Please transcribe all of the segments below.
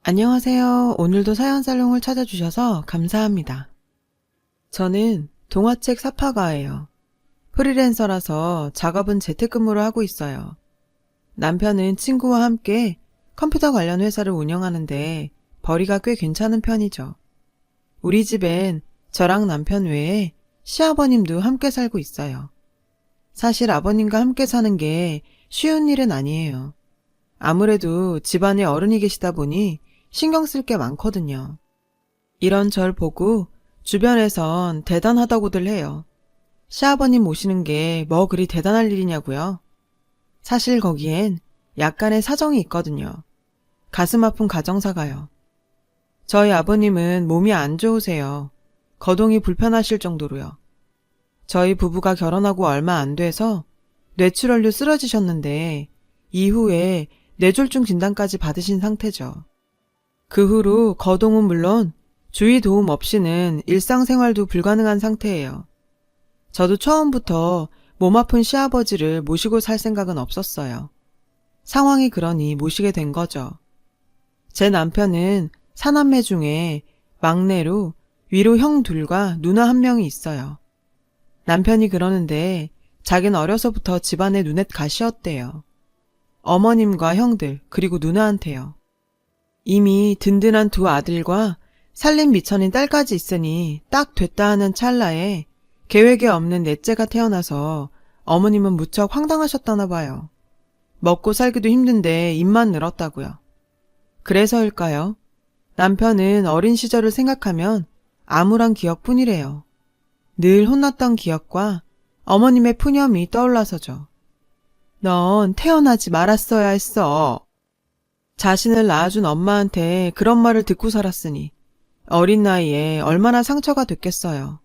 안녕하세요. 오늘도 사연살롱을 찾아주셔서 감사합니다. 저는 동화책 사파가예요. 프리랜서라서 작업은 재택근무를 하고 있어요. 남편은 친구와 함께 컴퓨터 관련 회사를 운영하는데 벌이가 꽤 괜찮은 편이죠. 우리 집엔 저랑 남편 외에 시아버님도 함께 살고 있어요. 사실 아버님과 함께 사는 게 쉬운 일은 아니에요. 아무래도 집안에 어른이 계시다 보니 신경 쓸 게 많거든요. 이런 절 보고 주변에선 대단하다고들 해요. 시아버님 모시는 게 뭐 그리 대단할 일이냐고요? 사실 거기엔 약간의 사정이 있거든요. 가슴 아픈 가정사가요. 저희 아버님은 몸이 안 좋으세요. 거동이 불편하실 정도로요. 저희 부부가 결혼하고 얼마 안 돼서 뇌출혈로 쓰러지셨는데 이후에 뇌졸중 진단까지 받으신 상태죠. 그 후로 거동은 물론 주위 도움 없이는 일상생활도 불가능한 상태예요. 저도 처음부터 몸 아픈 시아버지를 모시고 살 생각은 없었어요. 상황이 그러니 모시게 된 거죠. 제 남편은 사남매 중에 막내로 위로 형 둘과 누나 한 명이 있어요. 남편이 그러는데 자기는 어려서부터 집안의 눈엣 가시였대요. 어머님과 형들 그리고 누나한테요. 이미 든든한 두 아들과 살림 미천인 딸까지 있으니 딱 됐다 하는 찰나에 계획에 없는 넷째가 태어나서 어머님은 무척 황당하셨다나 봐요. 먹고 살기도 힘든데 입만 늘었다고요. 그래서일까요? 남편은 어린 시절을 생각하면 암울한 기억뿐이래요. 늘 혼났던 기억과 어머님의 푸념이 떠올라서죠. 넌 태어나지 말았어야 했어. 자신을 낳아준 엄마한테 그런 말을 듣고 살았으니 어린 나이에 얼마나 상처가 됐겠어요.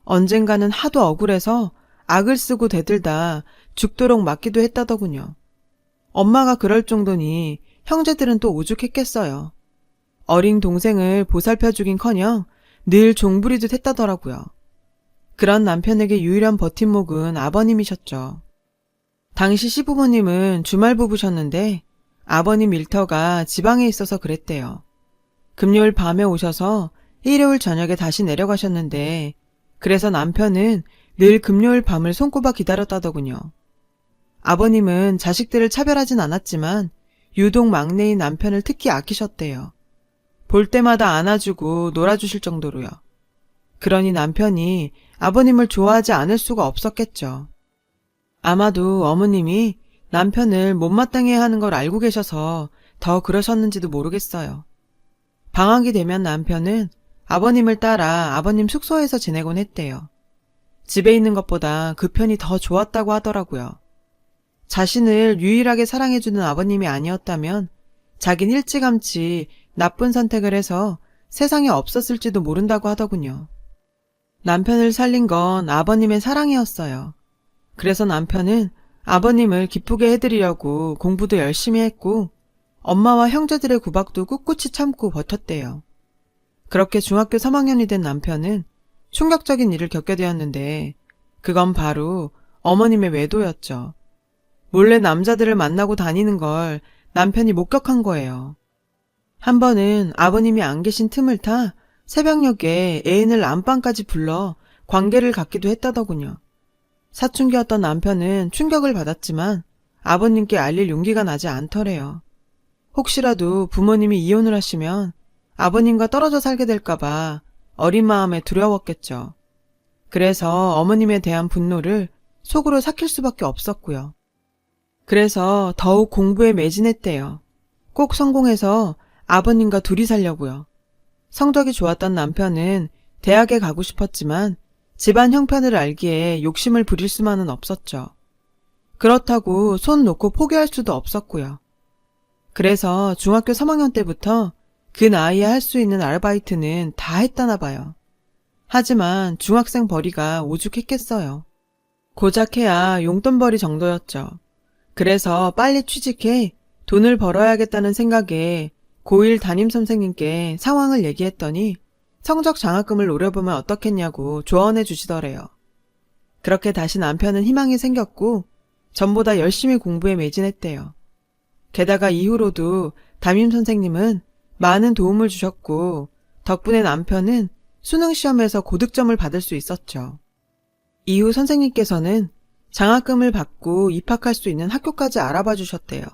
언젠가는 하도 억울해서 악을 쓰고 대들다 죽도록 맞기도 했다더군요. 엄마가 그럴 정도니 형제들은 또 오죽했겠어요. 어린 동생을 보살펴주긴커녕 늘 종부리듯 했다더라고요. 그런 남편에게 유일한 버팀목은 아버님이셨죠. 당시 시부모님은 주말 부부셨는데 아버님 일터가 지방에 있어서 그랬대요. 금요일 밤에 오셔서 일요일 저녁에 다시 내려가셨는데 그래서 남편은 늘 금요일 밤을 손꼽아 기다렸다더군요. 아버님은 자식들을 차별하진 않았지만 유독 막내인 남편을 특히 아끼셨대요. 볼 때마다 안아주고 놀아주실 정도로요. 그러니 남편이 아버님을 좋아하지 않을 수가 없었겠죠. 아마도 어머님이 남편을 못마땅해 하는 걸 알고 계셔서 더 그러셨는지도 모르겠어요. 방학이 되면 남편은 아버님을 따라 아버님 숙소에서 지내곤 했대요. 집에 있는 것보다 그 편이 더 좋았다고 하더라고요. 자신을 유일하게 사랑해주는 아버님이 아니었다면 자긴 일찌감치 나쁜 선택을 해서 세상에 없었을지도 모른다고 하더군요. 남편을 살린 건 아버님의 사랑이었어요. 그래서 남편은 아버님을 기쁘게 해드리려고 공부도 열심히 했고 엄마와 형제들의 구박도 꿋꿋이 참고 버텼대요. 그렇게 중학교 3학년이 된 남편은 충격적인 일을 겪게 되었는데 그건 바로 어머님의 외도였죠. 몰래 남자들을 만나고 다니는 걸 남편이 목격한 거예요. 한 번은 아버님이 안 계신 틈을 타 새벽녘에 애인을 안방까지 불러 관계를 갖기도 했다더군요. 사춘기였던 남편은 충격을 받았지만 아버님께 알릴 용기가 나지 않더래요. 혹시라도 부모님이 이혼을 하시면 아버님과 떨어져 살게 될까봐 어린 마음에 두려웠겠죠. 그래서 어머님에 대한 분노를 속으로 삭힐 수밖에 없었고요. 그래서 더욱 공부에 매진했대요. 꼭 성공해서 아버님과 둘이 살려고요. 성적이 좋았던 남편은 대학에 가고 싶었지만 집안 형편을 알기에 욕심을 부릴 수만은 없었죠. 그렇다고 손 놓고 포기할 수도 없었고요. 그래서 중학교 3학년 때부터 그 나이에 할 수 있는 아르바이트는 다 했다나 봐요. 하지만 중학생 벌이가 오죽했겠어요. 고작 해야 용돈벌이 정도였죠. 그래서 빨리 취직해 돈을 벌어야겠다는 생각에 고1 담임선생님께 상황을 얘기했더니 성적 장학금을 노려보면 어떻겠냐고 조언해 주시더래요. 그렇게 다시 남편은 희망이 생겼고 전보다 열심히 공부에 매진했대요. 게다가 이후로도 담임선생님은 많은 도움을 주셨고, 덕분에 남편은 수능시험에서 고득점을 받을 수 있었죠. 이후 선생님께서는 장학금을 받고 입학할 수 있는 학교까지 알아봐 주셨대요.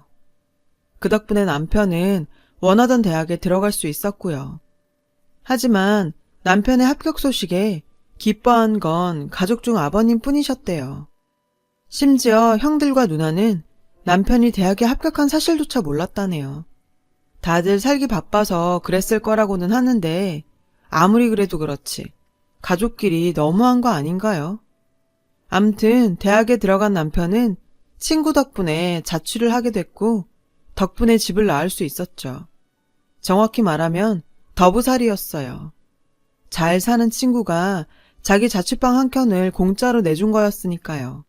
그 덕분에 남편은 원하던 대학에 들어갈 수 있었고요. 하지만 남편의 합격 소식에 기뻐한 건 가족 중 아버님 뿐이셨대요. 심지어 형들과 누나는 남편이 대학에 합격한 사실조차 몰랐다네요. 다들 살기 바빠서 그랬을 거라고는 하는데 아무리 그래도 그렇지 가족끼리 너무한 거 아닌가요? 암튼 대학에 들어간 남편은 친구 덕분에 자취를 하게 됐고 덕분에 집을 나을 수 있었죠. 정확히 말하면 더부살이였어요. 잘 사는 친구가 자기 자취방 한 켠을 공짜로 내준 거였으니까요.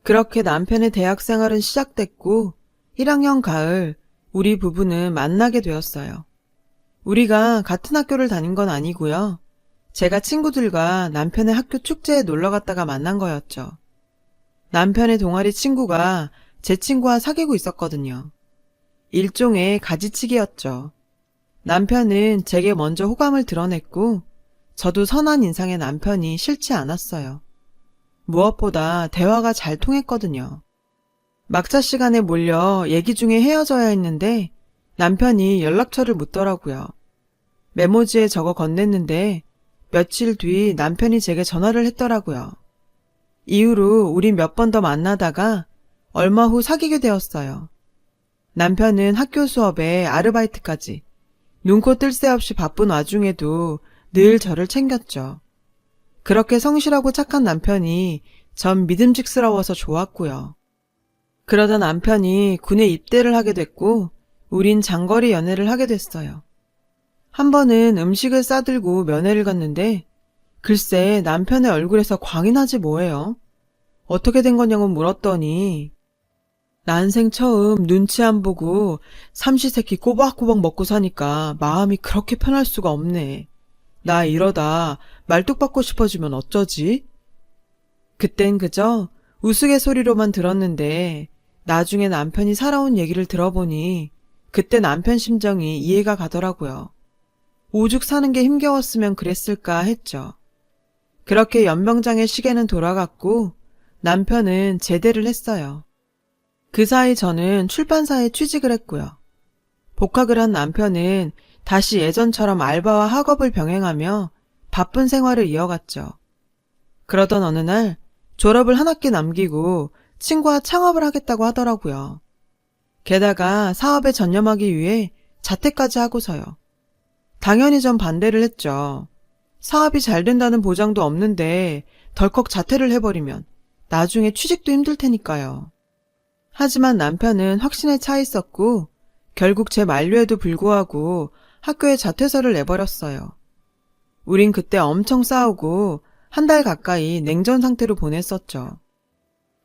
그렇게 남편의 대학 생활은 시작됐고 1학년 가을 우리 부부는 만나게 되었어요. 우리가 같은 학교를 다닌 건 아니고요. 제가 친구들과 남편의 학교 축제에 놀러 갔다가 만난 거였죠. 남편의 동아리 친구가 제 친구와 사귀고 있었거든요. 일종의 가지치기였죠. 남편은 제게 먼저 호감을 드러냈고 저도 선한 인상의 남편이 싫지 않았어요. 무엇보다 대화가 잘 통했거든요. 막차 시간에 몰려 얘기 중에 헤어져야 했는데 남편이 연락처를 묻더라고요. 메모지에 적어 건넸는데 며칠 뒤 남편이 제게 전화를 했더라고요. 이후로 우리 몇 번 더 만나다가 얼마 후 사귀게 되었어요. 남편은 학교 수업에 아르바이트까지 눈코 뜰 새 없이 바쁜 와중에도 늘 저를 챙겼죠. 그렇게 성실하고 착한 남편이 전 믿음직스러워서 좋았고요. 그러다 남편이 군에 입대를 하게 됐고 우린 장거리 연애를 하게 됐어요. 한 번은 음식을 싸들고 면회를 갔는데 글쎄 남편의 얼굴에서 광이 나지 뭐예요. 어떻게 된 거냐고 물었더니 난생 처음 눈치 안 보고 삼시세끼 꼬박꼬박 먹고 사니까 마음이 그렇게 편할 수가 없네. 나 이러다 말뚝 박고 싶어지면 어쩌지? 그땐 그저 우스갯소리로만 들었는데 나중에 남편이 살아온 얘기를 들어보니 그때 남편 심정이 이해가 가더라고요. 오죽 사는 게 힘겨웠으면 그랬을까 했죠. 그렇게 연병장의 시계는 돌아갔고 남편은 제대를 했어요. 그 사이 저는 출판사에 취직을 했고요. 복학을 한 남편은 다시 예전처럼 알바와 학업을 병행하며 바쁜 생활을 이어갔죠. 그러던 어느 날 졸업을 한 학기 남기고 친구와 창업을 하겠다고 하더라고요. 게다가 사업에 전념하기 위해 자퇴까지 하고서요. 당연히 전 반대를 했죠. 사업이 잘 된다는 보장도 없는데 덜컥 자퇴를 해버리면 나중에 취직도 힘들 테니까요. 하지만 남편은 확신에 차 있었고 결국 제 만류에도 불구하고 학교에 자퇴서를 내버렸어요. 우린 그때 엄청 싸우고 한 달 가까이 냉전 상태로 보냈었죠.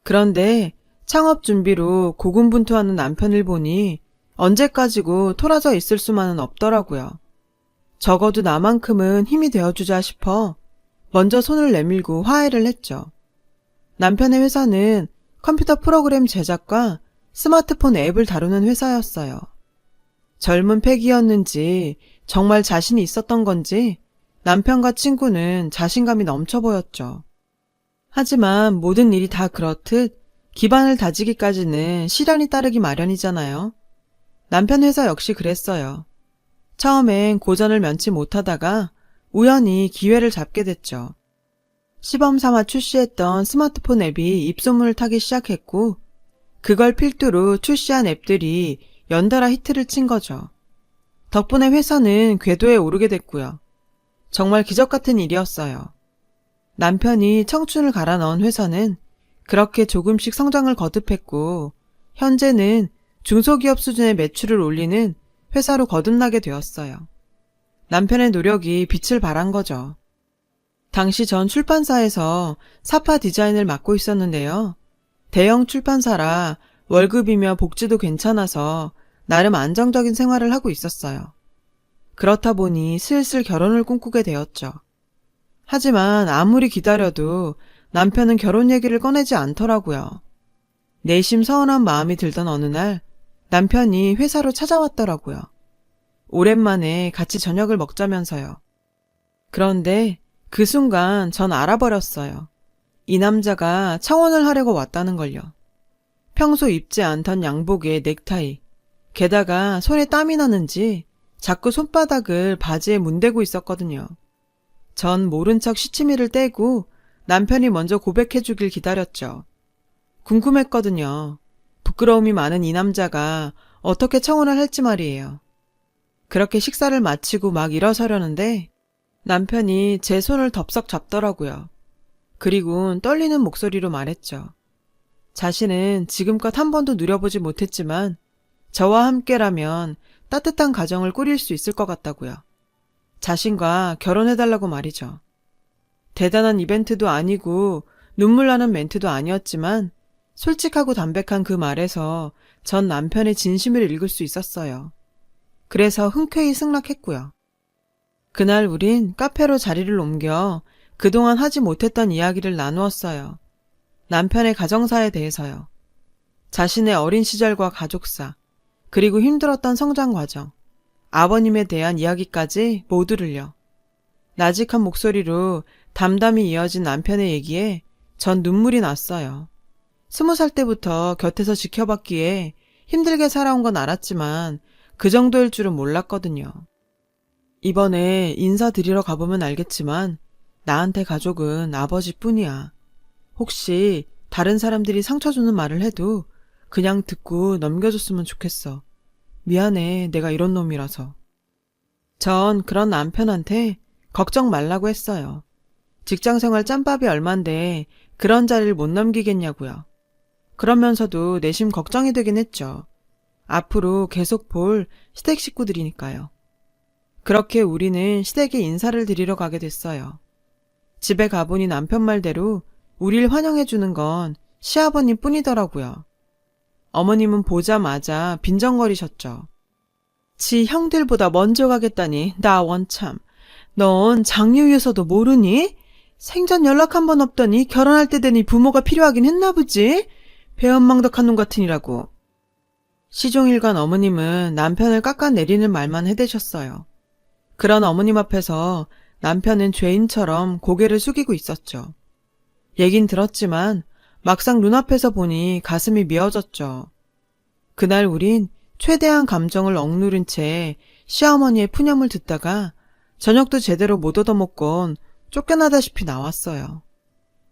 그런데 창업 준비로 고군분투하는 남편을 보니 언제까지고 토라져 있을 수만은 없더라고요. 적어도 나만큼은 힘이 되어주자 싶어 먼저 손을 내밀고 화해를 했죠. 남편의 회사는 컴퓨터 프로그램 제작과 스마트폰 앱을 다루는 회사였어요. 젊은 패기였는지 정말 자신이 있었던 건지 남편과 친구는 자신감이 넘쳐 보였죠. 하지만 모든 일이 다 그렇듯 기반을 다지기까지는 시련이 따르기 마련이잖아요. 남편 회사 역시 그랬어요. 처음엔 고전을 면치 못하다가 우연히 기회를 잡게 됐죠. 시범 삼아 출시했던 스마트폰 앱이 입소문을 타기 시작했고 그걸 필두로 출시한 앱들이 연달아 히트를 친 거죠. 덕분에 회사는 궤도에 오르게 됐고요. 정말 기적 같은 일이었어요. 남편이 청춘을 갈아 넣은 회사는 그렇게 조금씩 성장을 거듭했고 현재는 중소기업 수준의 매출을 올리는 회사로 거듭나게 되었어요. 남편의 노력이 빛을 발한 거죠. 당시 전 출판사에서 사파 디자인을 맡고 있었는데요. 대형 출판사라 월급이며 복지도 괜찮아서 나름 안정적인 생활을 하고 있었어요. 그렇다 보니 슬슬 결혼을 꿈꾸게 되었죠. 하지만 아무리 기다려도 남편은 결혼 얘기를 꺼내지 않더라고요. 내심 서운한 마음이 들던 어느 날 남편이 회사로 찾아왔더라고요. 오랜만에 같이 저녁을 먹자면서요. 그런데 그 순간 전 알아버렸어요. 이 남자가 청혼을 하려고 왔다는 걸요. 평소 입지 않던 양복에 넥타이, 게다가 손에 땀이 나는지 자꾸 손바닥을 바지에 문대고 있었거든요. 전 모른 척 시치미를 떼고 남편이 먼저 고백해주길 기다렸죠. 궁금했거든요. 부끄러움이 많은 이 남자가 어떻게 청혼을 할지 말이에요. 그렇게 식사를 마치고 막 일어서려는데 남편이 제 손을 덥석 잡더라고요. 그리고 떨리는 목소리로 말했죠. 자신은 지금껏 한 번도 누려보지 못했지만 저와 함께라면 따뜻한 가정을 꾸릴 수 있을 것 같다고요. 자신과 결혼해달라고 말이죠. 대단한 이벤트도 아니고 눈물 나는 멘트도 아니었지만 솔직하고 담백한 그 말에서 전 남편의 진심을 읽을 수 있었어요. 그래서 흔쾌히 승낙했고요. 그날 우린 카페로 자리를 옮겨 그동안 하지 못했던 이야기를 나누었어요. 남편의 가정사에 대해서요. 자신의 어린 시절과 가족사, 그리고 힘들었던 성장 과정, 아버님에 대한 이야기까지 모두를요. 나직한 목소리로 담담히 이어진 남편의 얘기에 전 눈물이 났어요. 20살 때부터 곁에서 지켜봤기에 힘들게 살아온 건 알았지만 그 정도일 줄은 몰랐거든요. 이번에 인사드리러 가보면 알겠지만 나한테 가족은 아버지뿐이야. 혹시 다른 사람들이 상처 주는 말을 해도 그냥 듣고 넘겨줬으면 좋겠어. 미안해, 내가 이런 놈이라서. 전 그런 남편한테 걱정 말라고 했어요. 직장생활 짬밥이 얼만데 그런 자리를 못 넘기겠냐고요. 그러면서도 내심 걱정이 되긴 했죠. 앞으로 계속 볼 시댁 식구들이니까요. 그렇게 우리는 시댁에 인사를 드리러 가게 됐어요. 집에 가보니 남편 말대로 우릴 환영해주는 건 시아버님 뿐이더라고요. 어머님은 보자마자 빈정거리셨죠. 지 형들보다 먼저 가겠다니 나 원참. 넌 장유유서도 모르니? 생전 연락 한 번 없더니 결혼할 때 되니 부모가 필요하긴 했나 보지? 배은망덕한 놈 같으니라고. 시종일관 어머님은 남편을 깎아내리는 말만 해대셨어요. 그런 어머님 앞에서 남편은 죄인처럼 고개를 숙이고 있었죠. 얘긴 들었지만 막상 눈앞에서 보니 가슴이 미어졌죠. 그날 우린 최대한 감정을 억누른 채 시어머니의 푸념을 듣다가 저녁도 제대로 못 얻어먹곤 쫓겨나다시피 나왔어요.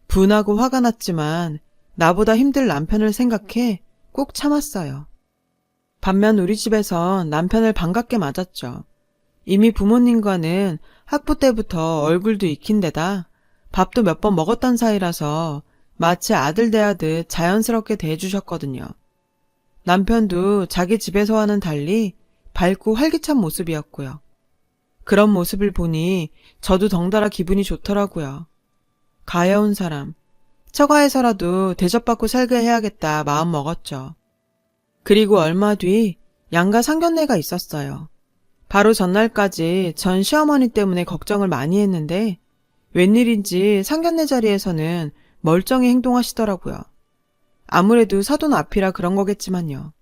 분하고 화가 났지만 나보다 힘들 남편을 생각해 꼭 참았어요. 반면 우리 집에서 남편을 반갑게 맞았죠. 이미 부모님과는 학부 때부터 얼굴도 익힌 데다 밥도 몇 번 먹었던 사이라서 마치 아들 대하듯 자연스럽게 대해주셨거든요. 남편도 자기 집에서와는 달리 밝고 활기찬 모습이었고요. 그런 모습을 보니 저도 덩달아 기분이 좋더라고요. 가여운 사람, 처가에서라도 대접받고 살게 해야겠다 마음 먹었죠. 그리고 얼마 뒤 양가 상견례가 있었어요. 바로 전날까지 전 시어머니 때문에 걱정을 많이 했는데 웬일인지 상견례 자리에서는 멀쩡히 행동하시더라고요. 아무래도 사돈 앞이라 그런 거겠지만요.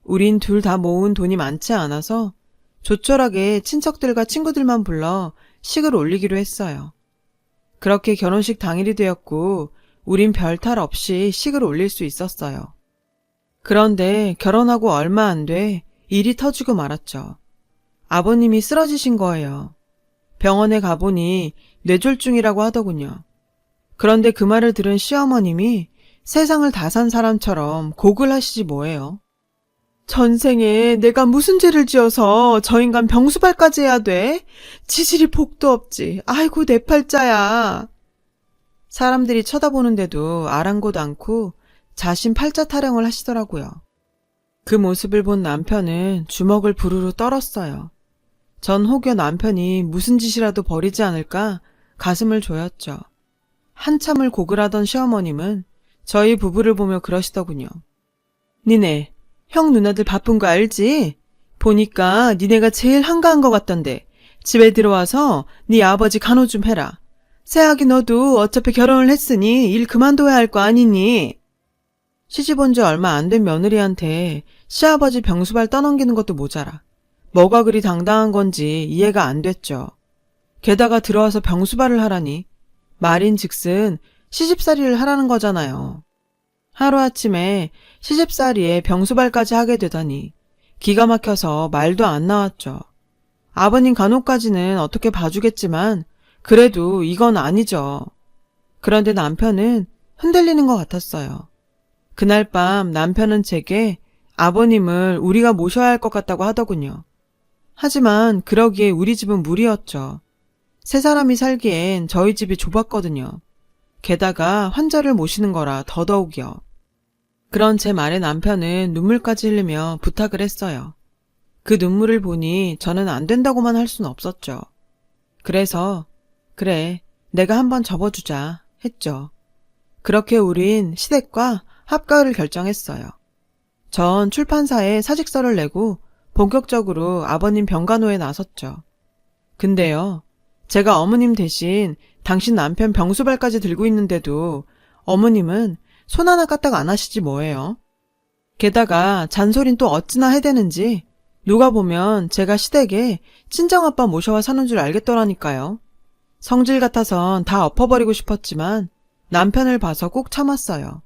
우린 둘 다 모은 돈이 많지 않아서 조촐하게 친척들과 친구들만 불러 식을 올리기로 했어요. 그렇게 결혼식 당일이 되었고 우린 별탈 없이 식을 올릴 수 있었어요. 그런데 결혼하고 얼마 안 돼 일이 터지고 말았죠. 아버님이 쓰러지신 거예요. 병원에 가보니 뇌졸중이라고 하더군요. 그런데 그 말을 들은 시어머님이 세상을 다 산 사람처럼 곡을 하시지 뭐예요. 전생에 내가 무슨 죄를 지어서 저 인간 병수발까지 해야 돼? 지질이 복도 없지. 아이고 내 팔자야. 사람들이 쳐다보는데도 아랑곳 않고 자신 팔자 타령을 하시더라고요. 그 모습을 본 남편은 주먹을 부르르 떨었어요. 전 혹여 남편이 무슨 짓이라도 벌이지 않을까 가슴을 조였죠. 한참을 곡을 하던 시어머님은 저희 부부를 보며 그러시더군요. 니네 형 누나들 바쁜 거 알지? 보니까 니네가 제일 한가한 것 같던데 집에 들어와서 네 아버지 간호 좀 해라. 새아기 너도 어차피 결혼을 했으니 일 그만둬야 할 거 아니니? 시집 온 지 얼마 안 된 며느리한테 시아버지 병수발 떠넘기는 것도 모자라 뭐가 그리 당당한 건지 이해가 안 됐죠. 게다가 들어와서 병수발을 하라니 말인즉슨 시집살이를 하라는 거잖아요. 하루아침에 시집살이에 병수발까지 하게 되다니 기가 막혀서 말도 안 나왔죠. 아버님 간호까지는 어떻게 봐주겠지만 그래도 이건 아니죠. 그런데 남편은 흔들리는 것 같았어요. 그날 밤 남편은 제게 아버님을 우리가 모셔야 할 것 같다고 하더군요. 하지만 그러기에 우리 집은 무리였죠. 세 사람이 살기엔 저희 집이 좁았거든요. 게다가 환자를 모시는 거라 더더욱이요. 그런 제 말에 남편은 눈물까지 흘리며 부탁을 했어요. 그 눈물을 보니 저는 안 된다고만 할 수는 없었죠. 그래서 그래, 내가 한번 접어주자 했죠. 그렇게 우린 시댁과 합가를 결정했어요. 전 출판사에 사직서를 내고 본격적으로 아버님 병간호에 나섰죠. 근데요, 제가 어머님 대신 당신 남편 병수발까지 들고 있는데도 어머님은 손 하나 까딱 안 하시지 뭐예요. 게다가 잔소린 또 어찌나 해대는지 누가 보면 제가 시댁에 친정아빠 모셔와 사는 줄 알겠더라니까요. 성질 같아선 다 엎어버리고 싶었지만 남편을 봐서 꼭 참았어요.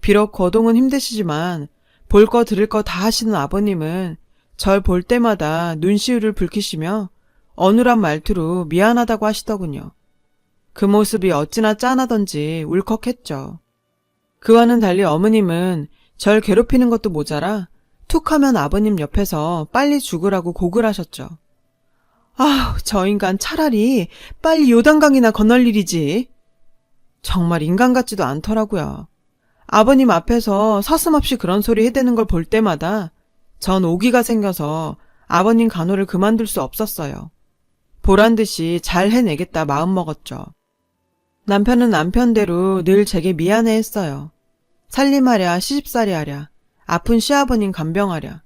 비록 거동은 힘드시지만 볼 거 들을 거 다 하시는 아버님은 절 볼 때마다 눈시울을 붉히시며 어눌한 말투로 미안하다고 하시더군요. 그 모습이 어찌나 짠하던지 울컥했죠. 그와는 달리 어머님은 절 괴롭히는 것도 모자라 툭 하면 아버님 옆에서 빨리 죽으라고 곡을 하셨죠. 아우, 저 인간 차라리 빨리 요단강이나 건널 일이지. 정말 인간 같지도 않더라고요. 아버님 앞에서 서슴없이 그런 소리 해대는 걸 볼 때마다 전 오기가 생겨서 아버님 간호를 그만둘 수 없었어요. 보란듯이 잘 해내겠다 마음먹었죠. 남편은 남편대로 늘 제게 미안해했어요. 살림하랴 시집살이하랴 아픈 시아버님 간병하랴.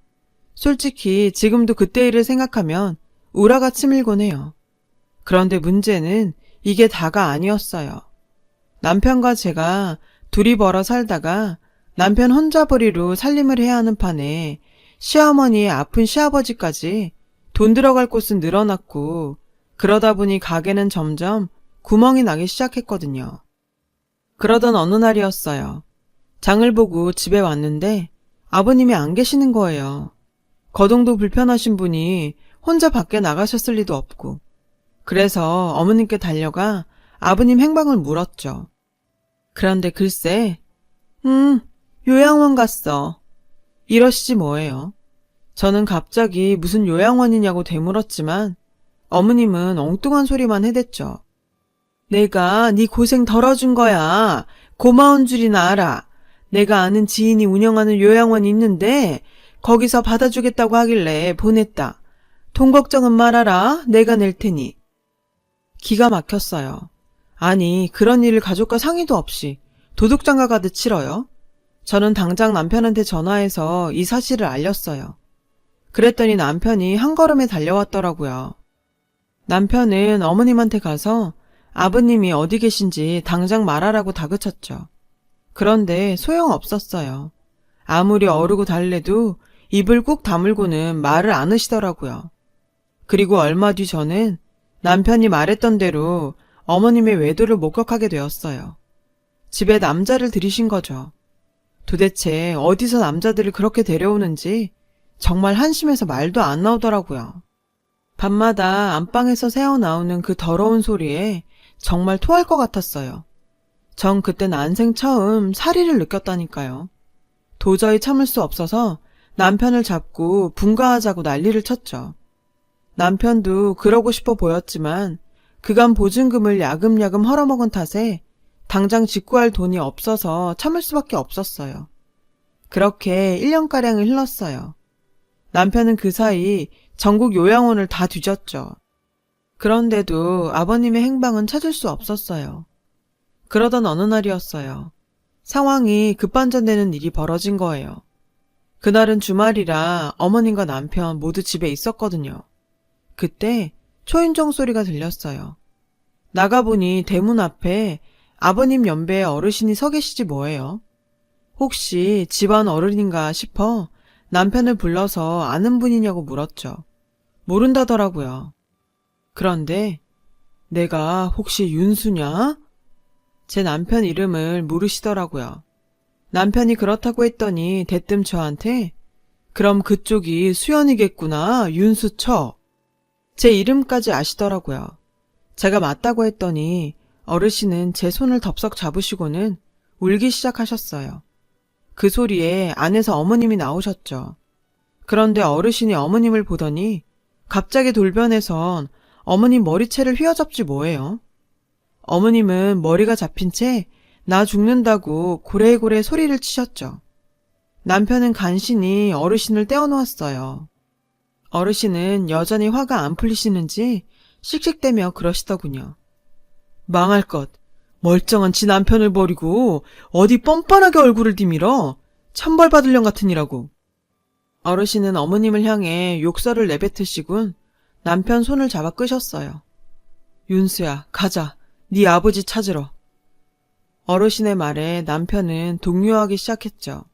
솔직히 지금도 그때 일을 생각하면 우라가 치밀곤 해요. 그런데 문제는 이게 다가 아니었어요. 남편과 제가 둘이 벌어 살다가 남편 혼자벌이로 살림을 해야 하는 판에 시어머니의 아픈 시아버지까지 돈 들어갈 곳은 늘어났고 그러다 보니 가게는 점점 구멍이 나기 시작했거든요. 그러던 어느 날이었어요. 장을 보고 집에 왔는데 아버님이 안 계시는 거예요. 거동도 불편하신 분이 혼자 밖에 나가셨을 리도 없고. 그래서 어머님께 달려가 아버님 행방을 물었죠. 그런데 글쎄, 요양원 갔어. 이러시지 뭐예요. 저는 갑자기 무슨 요양원이냐고 되물었지만 어머님은 엉뚱한 소리만 해댔죠. 내가 네 고생 덜어준 거야. 고마운 줄이나 알아. 내가 아는 지인이 운영하는 요양원이 있는데 거기서 받아주겠다고 하길래 보냈다. 돈 걱정은 말아라. 내가 낼 테니. 기가 막혔어요. 아니, 그런 일을 가족과 상의도 없이 도둑장가 가듯 치러요? 저는 당장 남편한테 전화해서 이 사실을 알렸어요. 그랬더니 남편이 한 걸음에 달려왔더라고요. 남편은 어머님한테 가서 아버님이 어디 계신지 당장 말하라고 다그쳤죠. 그런데 소용없었어요. 아무리 어르고 달래도 입을 꾹 다물고는 말을 안 하시더라고요. 그리고 얼마 뒤 저는 남편이 말했던 대로 어머님의 외도를 목격하게 되었어요. 집에 남자를 들이신 거죠. 도대체 어디서 남자들을 그렇게 데려오는지 정말 한심해서 말도 안 나오더라고요. 밤마다 안방에서 새어나오는 그 더러운 소리에 정말 토할 것 같았어요. 전 그때 난생 처음 사리를 느꼈다니까요. 도저히 참을 수 없어서 남편을 잡고 분가하자고 난리를 쳤죠. 남편도 그러고 싶어 보였지만 그간 보증금을 야금야금 헐어먹은 탓에 당장 직구할 돈이 없어서 참을 수밖에 없었어요. 그렇게 1년가량이 흘렀어요. 남편은 그 사이 전국 요양원을 다 뒤졌죠. 그런데도 아버님의 행방은 찾을 수 없었어요. 그러던 어느 날이었어요. 상황이 급반전되는 일이 벌어진 거예요. 그날은 주말이라 어머님과 남편 모두 집에 있었거든요. 그때 초인종 소리가 들렸어요. 나가보니 대문 앞에 아버님 연배의 어르신이 서 계시지 뭐예요. 혹시 집안 어른인가 싶어 남편을 불러서 아는 분이냐고 물었죠. 모른다더라고요. 그런데 내가 혹시 윤수냐? 제 남편 이름을 물으시더라고요. 남편이 그렇다고 했더니 대뜸 저한테 그럼 그쪽이 수연이겠구나, 윤수처. 제 이름까지 아시더라고요. 제가 맞다고 했더니 어르신은 제 손을 덥석 잡으시고는 울기 시작하셨어요. 그 소리에 안에서 어머님이 나오셨죠. 그런데 어르신이 어머님을 보더니 갑자기 돌변해선 어머님 머리채를 휘어잡지 뭐예요. 어머님은 머리가 잡힌 채 나 죽는다고 고래고래 소리를 치셨죠. 남편은 간신히 어르신을 떼어놓았어요. 어르신은 여전히 화가 안 풀리시는지 씩씩대며 그러시더군요. 망할 것. 멀쩡한 지 남편을 버리고 어디 뻔뻔하게 얼굴을 디밀어. 천벌받을 년 같으니라고. 어르신은 어머님을 향해 욕설을 내뱉으시군 남편 손을 잡아 끄셨어요. 윤수야, 가자. 네 아버지 찾으러. 어르신의 말에 남편은 동요하기 시작했죠.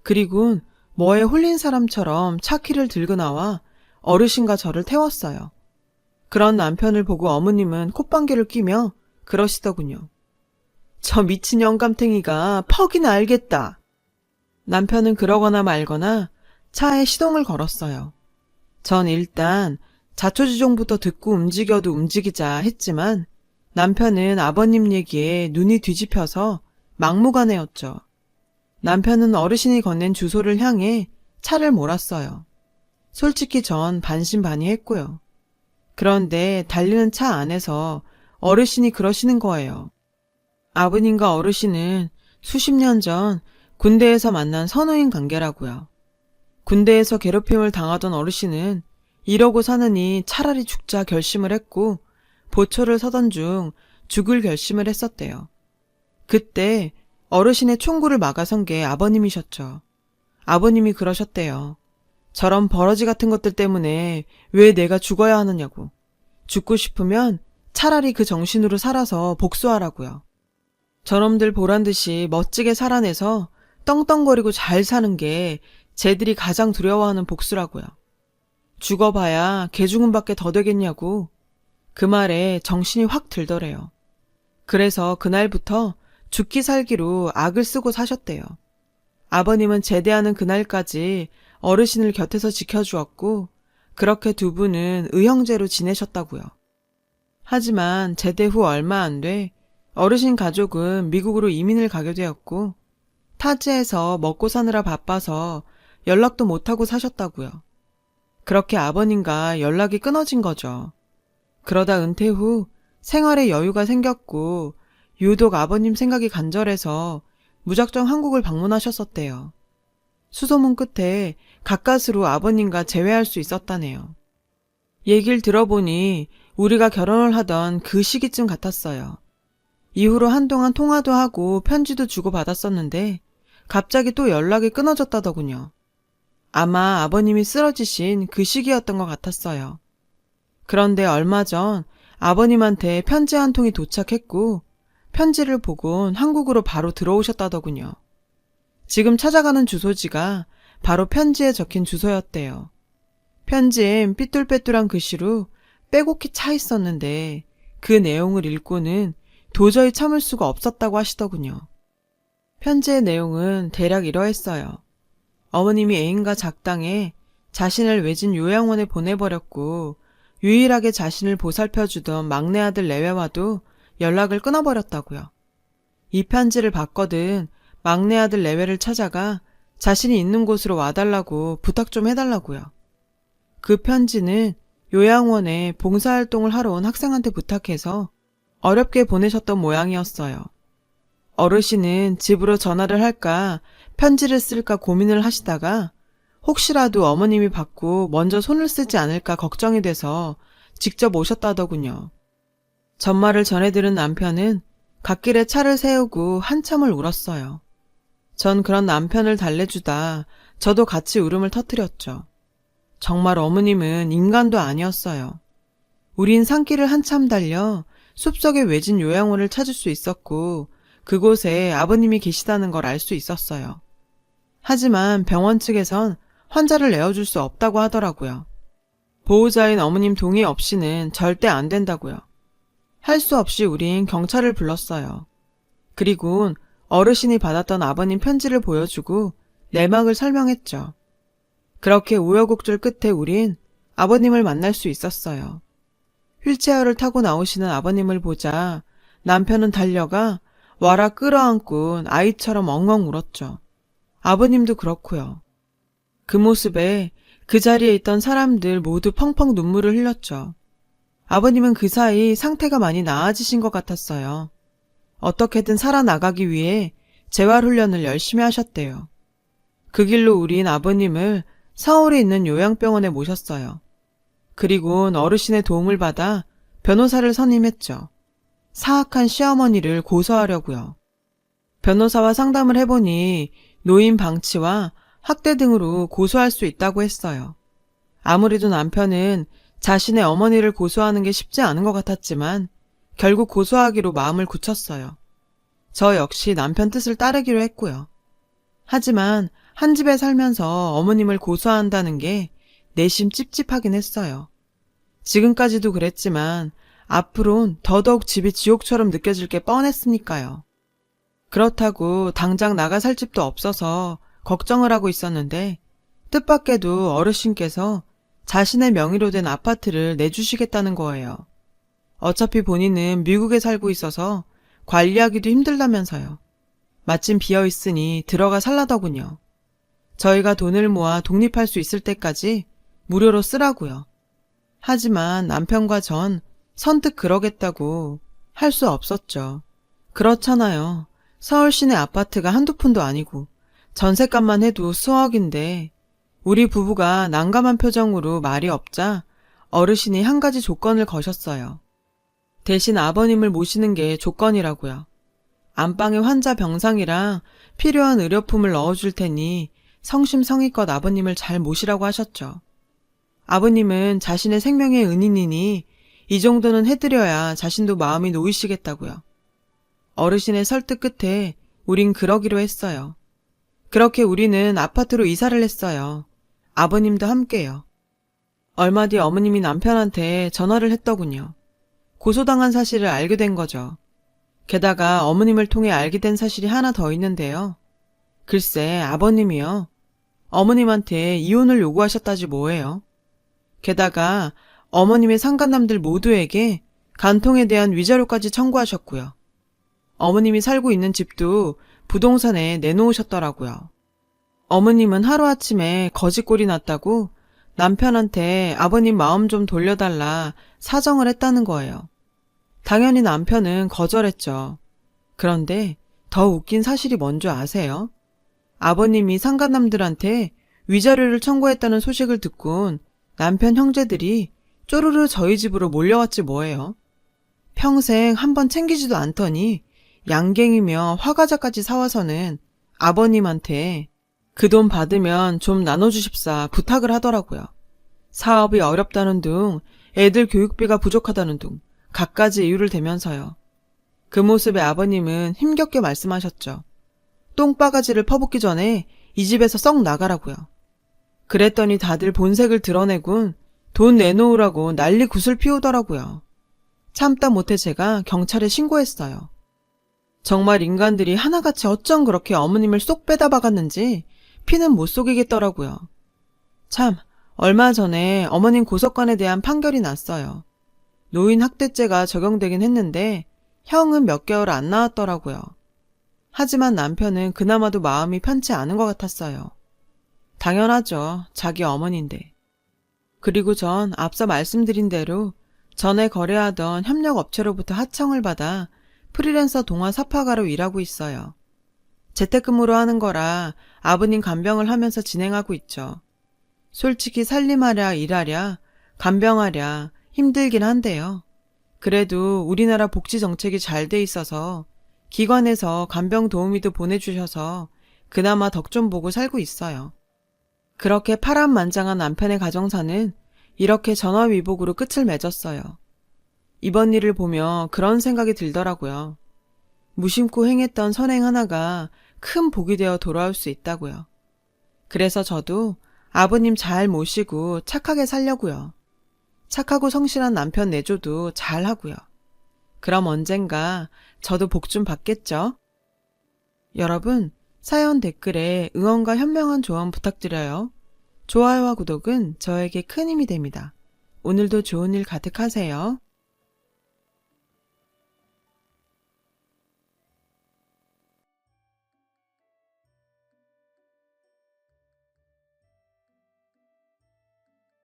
그리곤 뭐에 홀린 사람처럼 차키를 들고 나와 어르신과 저를 태웠어요. 그런 남편을 보고 어머님은 콧방귀를 뀌며 그러시더군요. 저 미친 영감탱이가 퍽이나 알겠다. 남편은 그러거나 말거나 차에 시동을 걸었어요. 전 일단 자초지종부터 듣고 움직여도 움직이자 했지만 남편은 아버님 얘기에 눈이 뒤집혀서 막무가내였죠. 남편은 어르신이 건넨 주소를 향해 차를 몰았어요. 솔직히 전 반신반의했고요. 그런데 달리는 차 안에서 어르신이 그러시는 거예요. 아버님과 어르신은 수십 년 전 군대에서 만난 선후인 관계라고요. 군대에서 괴롭힘을 당하던 어르신은 이러고 사느니 차라리 죽자 결심을 했고 보초를 서던 중 죽을 결심을 했었대요. 그때 어르신의 총구를 막아선 게 아버님이셨죠. 아버님이 그러셨대요. 저런 버러지 같은 것들 때문에 왜 내가 죽어야 하느냐고. 죽고 싶으면 차라리 그 정신으로 살아서 복수하라고요. 저놈들 보란듯이 멋지게 살아내서 떵떵거리고 잘 사는 게 쟤들이 가장 두려워하는 복수라고요. 죽어봐야 개죽음밖에 더 되겠냐고. 그 말에 정신이 확 들더래요. 그래서 그날부터 죽기 살기로 악을 쓰고 사셨대요. 아버님은 제대하는 그날까지 어르신을 곁에서 지켜주었고 그렇게 두 분은 의형제로 지내셨다고요. 하지만 제대 후 얼마 안 돼 어르신 가족은 미국으로 이민을 가게 되었고 타지에서 먹고 사느라 바빠서 연락도 못하고 사셨다고요. 그렇게 아버님과 연락이 끊어진 거죠. 그러다 은퇴 후 생활에 여유가 생겼고 유독 아버님 생각이 간절해서 무작정 한국을 방문하셨었대요. 수소문 끝에 가까스로 아버님과 재회할 수 있었다네요. 얘기를 들어보니 우리가 결혼을 하던 그 시기쯤 같았어요. 이후로 한동안 통화도 하고 편지도 주고받았었는데 갑자기 또 연락이 끊어졌다더군요. 아마 아버님이 쓰러지신 그 시기였던 것 같았어요. 그런데 얼마 전 아버님한테 편지 한 통이 도착했고 편지를 보곤 한국으로 바로 들어오셨다더군요. 지금 찾아가는 주소지가 바로 편지에 적힌 주소였대요. 편지엔 삐뚤빼뚤한 글씨로 빼곡히 차 있었는데 그 내용을 읽고는 도저히 참을 수가 없었다고 하시더군요. 편지의 내용은 대략 이러했어요. 어머님이 애인과 작당해 자신을 외진 요양원에 보내버렸고 유일하게 자신을 보살펴주던 막내 아들 내외와도 연락을 끊어버렸다고요. 이 편지를 받거든 막내 아들 내외를 찾아가 자신이 있는 곳으로 와달라고 부탁 좀 해달라고요. 그 편지는 요양원에 봉사활동을 하러 온 학생한테 부탁해서 어렵게 보내셨던 모양이었어요. 어르신은 집으로 전화를 할까 편지를 쓸까 고민을 하시다가 혹시라도 어머님이 받고 먼저 손을 쓰지 않을까 걱정이 돼서 직접 오셨다더군요. 전말을 전해 들은 남편은 갓길에 차를 세우고 한참을 울었어요. 전 그런 남편을 달래주다 저도 같이 울음을 터뜨렸죠. 정말 어머님은 인간도 아니었어요. 우린 산길을 한참 달려 숲속의 외진 요양원을 찾을 수 있었고 그곳에 아버님이 계시다는 걸 알 수 있었어요. 하지만 병원 측에선 환자를 내어줄 수 없다고 하더라고요. 보호자인 어머님 동의 없이는 절대 안 된다고요. 할 수 없이 우린 경찰을 불렀어요. 그리고 어르신이 받았던 아버님 편지를 보여주고 내막을 설명했죠. 그렇게 우여곡절 끝에 우린 아버님을 만날 수 있었어요. 휠체어를 타고 나오시는 아버님을 보자 남편은 달려가 와라 끌어안고 아이처럼 엉엉 울었죠. 아버님도 그렇고요. 그 모습에 그 자리에 있던 사람들 모두 펑펑 눈물을 흘렸죠. 아버님은 그 사이 상태가 많이 나아지신 것 같았어요. 어떻게든 살아나가기 위해 재활훈련을 열심히 하셨대요. 그 길로 우린 아버님을 서울에 있는 요양병원에 모셨어요. 그리고 어르신의 도움을 받아 변호사를 선임했죠. 사악한 시어머니를 고소하려고요. 변호사와 상담을 해보니 노인 방치와 학대 등으로 고소할 수 있다고 했어요. 아무래도 남편은 자신의 어머니를 고소하는 게 쉽지 않은 것 같았지만 결국 고소하기로 마음을 굳혔어요. 저 역시 남편 뜻을 따르기로 했고요. 하지만 한 집에 살면서 어머님을 고소한다는 게 내심 찝찝하긴 했어요. 지금까지도 그랬지만 앞으론 더더욱 집이 지옥처럼 느껴질 게 뻔했으니까요. 그렇다고 당장 나가 살 집도 없어서 걱정을 하고 있었는데 뜻밖에도 어르신께서 자신의 명의로 된 아파트를 내주시겠다는 거예요. 어차피 본인은 미국에 살고 있어서 관리하기도 힘들다면서요. 마침 비어있으니 들어가 살라더군요. 저희가 돈을 모아 독립할 수 있을 때까지 무료로 쓰라고요. 하지만 남편과 전 선뜻 그러겠다고 할 수 없었죠. 그렇잖아요. 서울 시내 아파트가 한두 푼도 아니고 전셋값만 해도 수억인데 우리 부부가 난감한 표정으로 말이 없자 어르신이 한 가지 조건을 거셨어요. 대신 아버님을 모시는 게 조건이라고요. 안방에 환자 병상이랑 필요한 의료품을 넣어줄 테니 성심성의껏 아버님을 잘 모시라고 하셨죠. 아버님은 자신의 생명의 은인이니 이 정도는 해드려야 자신도 마음이 놓이시겠다고요. 어르신의 설득 끝에 우린 그러기로 했어요. 그렇게 우리는 아파트로 이사를 했어요. 아버님도 함께요. 얼마 뒤 어머님이 남편한테 전화를 했더군요. 고소당한 사실을 알게 된 거죠. 게다가 어머님을 통해 알게 된 사실이 하나 더 있는데요. 글쎄 아버님이요. 어머님한테 이혼을 요구하셨다지 뭐예요. 게다가 어머님의 상간남들 모두에게 간통에 대한 위자료까지 청구하셨고요. 어머님이 살고 있는 집도 부동산에 내놓으셨더라고요. 어머님은 하루아침에 거지꼴이 났다고 남편한테 아버님 마음 좀 돌려달라 사정을 했다는 거예요. 당연히 남편은 거절했죠. 그런데 더 웃긴 사실이 뭔지 아세요? 아버님이 상간남들한테 위자료를 청구했다는 소식을 듣곤 남편 형제들이 쪼르르 저희 집으로 몰려왔지 뭐예요. 평생 한번 챙기지도 않더니 양갱이며 화과자까지 사와서는 아버님한테 그 돈 받으면 좀 나눠주십사 부탁을 하더라고요. 사업이 어렵다는 둥, 애들 교육비가 부족하다는 둥, 갖가지 이유를 대면서요. 그 모습에 아버님은 힘겹게 말씀하셨죠. 똥바가지를 퍼붓기 전에 이 집에서 썩 나가라고요. 그랬더니 다들 본색을 드러내곤 돈 내놓으라고 난리 굿을 피우더라고요. 참다 못해 제가 경찰에 신고했어요. 정말 인간들이 하나같이 어쩜 그렇게 어머님을 쏙 빼다 박았는지 피는 못 속이겠더라고요. 참, 얼마 전에 어머님 고소건에 대한 판결이 났어요. 노인 학대죄가 적용되긴 했는데 형은 몇 개월 안 나왔더라고요. 하지만 남편은 그나마도 마음이 편치 않은 것 같았어요. 당연하죠. 자기 어머니인데. 그리고 전 앞서 말씀드린 대로 전에 거래하던 협력업체로부터 하청을 받아 프리랜서 동화 사파가로 일하고 있어요. 재택근무로 하는 거라 아버님 간병을 하면서 진행하고 있죠. 솔직히 살림하랴 일하랴 간병하랴 힘들긴 한데요. 그래도 우리나라 복지 정책이 잘 돼 있어서 기관에서 간병 도우미도 보내주셔서 그나마 덕 좀 보고 살고 있어요. 그렇게 파란만장한 남편의 가정사는 이렇게 전화위복으로 끝을 맺었어요. 이번 일을 보며 그런 생각이 들더라고요. 무심코 행했던 선행 하나가 큰 복이 되어 돌아올 수 있다고요. 그래서 저도 아버님 잘 모시고 착하게 살려고요. 착하고 성실한 남편 내조도 잘 하고요. 그럼 언젠가 저도 복 좀 받겠죠? 여러분, 사연 댓글에 응원과 현명한 조언 부탁드려요. 좋아요와 구독은 저에게 큰 힘이 됩니다. 오늘도 좋은 일 가득하세요.